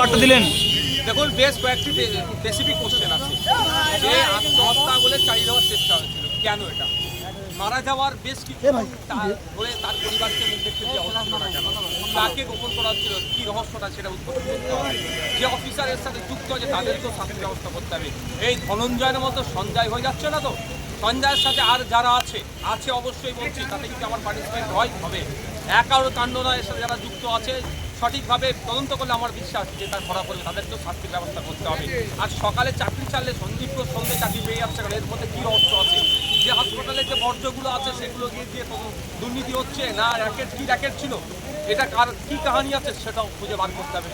বার্তা দিলেন। দেখুন, বেশ কয়েকটি স্পেসিফিক কোশ্চেন আছে যে আত্মহত্যা বলে চালিয়ে দেওয়ার চেষ্টা হয়েছিল। কেন এটা মারা যাওয়ার বেশ কিছু ধরে তার পরিবারকে মুখ দেখতে দেওয়া হচ্ছিল না কেন? তাকে গোপন করা হচ্ছিল, কি রহস্যটা সেটা উদ্বোধন করতে হবে। যে অফিসারের সাথে যুক্ত আছে তাদেরকেও শাস্তির ব্যবস্থা করতে হবে। এই ধনঞ্জয়ের মতো সঞ্জয় হয়ে যাচ্ছে না তো? সঞ্জয়ের সাথে আর যারা আছে অবশ্যই বলছি, তাতে কিন্তু আমার পার্টিসিপেন্ট হবে। একারও কাণ্ড নয়, এর সাথে যারা যুক্ত আছে সঠিকভাবে তদন্ত করলে আমার বিশ্বাস যে তার ধরা পড়বে, তাদেরকেও শাস্তির ব্যবস্থা করতে হবে। আর সকালে চাকরি চাললে সন্দীপ ঘোষ সন্ধ্যে চাকরি পেয়ে যাচ্ছে, কারণ এর মধ্যে কী রহস্য আছে? যে হাসপাতালে যে বর্জ্যগুলো আছে সেগুলো দিয়ে দুর্নীতি হচ্ছে না, র্যাকেট ছিল, এটা কার কী কাহানি আছে সেটাও খুঁজে বার করতে হবে।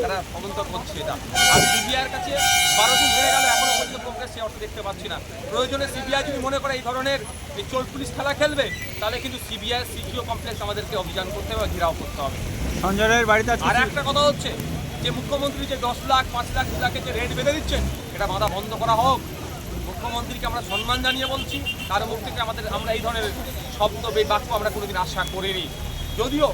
তারা তদন্ত করছে এটা। আর সিবিআইয়ের কাছে 12 দিন হয়ে গেল, এখনো পর্যন্ত প্রোগ্রেস সে অর্থ দেখতে পাচ্ছি না। প্রয়োজনে সিবিআই যদি মনে করে এই ধরনের চোর পুলিশ খেলা খেলবে, তাহলে কিন্তু সিবিআই সিজিও কমপ্লেক্স আমাদেরকে অভিযান করতে হবে, ঘেরাও করতে হবে। সঞ্জয়ের বাড়িতে আর একটা কথা হচ্ছে যে মুখ্যমন্ত্রী যে 10 লাখ 5 লাখ 2 লাখের যে রেট বেঁধে দিচ্ছেন, এটা বাধা বন্ধ করা হোক। মুখ্যমন্ত্রীকে আমরা সম্মান জানিয়ে বলছি, তার মুখ থেকে আমরা এই ধরনের শব্দ বাক্য আমরা কোনোদিন আশা করিনি। যদিও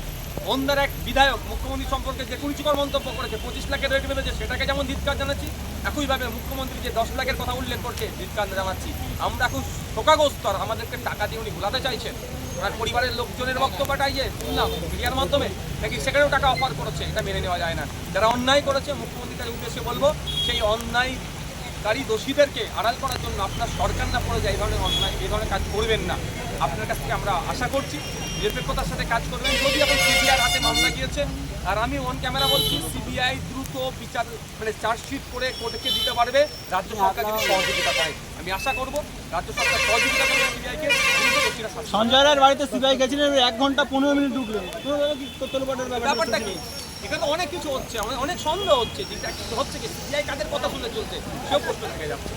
অন্যের এক বিধায়ক মুখ্যমন্ত্রী সম্পর্কে যে কুরুচিকর মন্তব্য করেছে, 25 লাখের রেট বেঁধেছে, সেটাকে যেমন ধিক্কার জানাচ্ছি, একইভাবে মুখ্যমন্ত্রী যে 10 লাখের কথা উল্লেখ করছে ধিক্কার জানাচ্ছি। আমরা খুব শোকাগ্রস্ত, আর আমাদেরকে টাকা দিয়ে উনি ভুলাতে চাইছেন। ওনার পরিবারের লোকজনের বক্তব্যটাই যে শুনলাম মিডিয়ার মাধ্যমে, নাকি সেখানেও টাকা অফার করেছে, এটা মেনে নেওয়া যায় না। যারা অন্যায় করেছে, মুখ্যমন্ত্রীর কাছে উদ্দেশ্যে বলবো, সেই অন্যায়কারী দোষীদেরকে আড়াল করার জন্য আপনার সরকার না পড়ে যায় এই ধরনের কাজ করবেন না। আপনার কাছ থেকে আমরা আশা করছি নিরপেক্ষতার সাথে কাজ করবেন। যদি এখন সিবিআইয়ের হাতে মামলা গিয়েছে, আর আমি অন ক্যামেরা বলছি, সিবিআই দ্রুত বিচার চার্জশিট করে কোর্টকে দিতে পারবে, রাজ্য সরকার যদি সহযোগিতা করে। আমি আশা করব রাজ্য সরকার সহযোগিতা করবে সিবিআইকে। সঞ্জয়ের বাড়িতে সিবিআই গেছিলেন, 1 ঘন্টা 15 মিনিট ঢুকলেন। ব্যাপারটা কি? এখানে তো অনেক কিছু হচ্ছে, অনেক সন্দেহ হচ্ছে যে হচ্ছে কি সিবিআই কাদের কথা শুনে চলছে, সেও প্রশ্ন থেকে যাচ্ছে।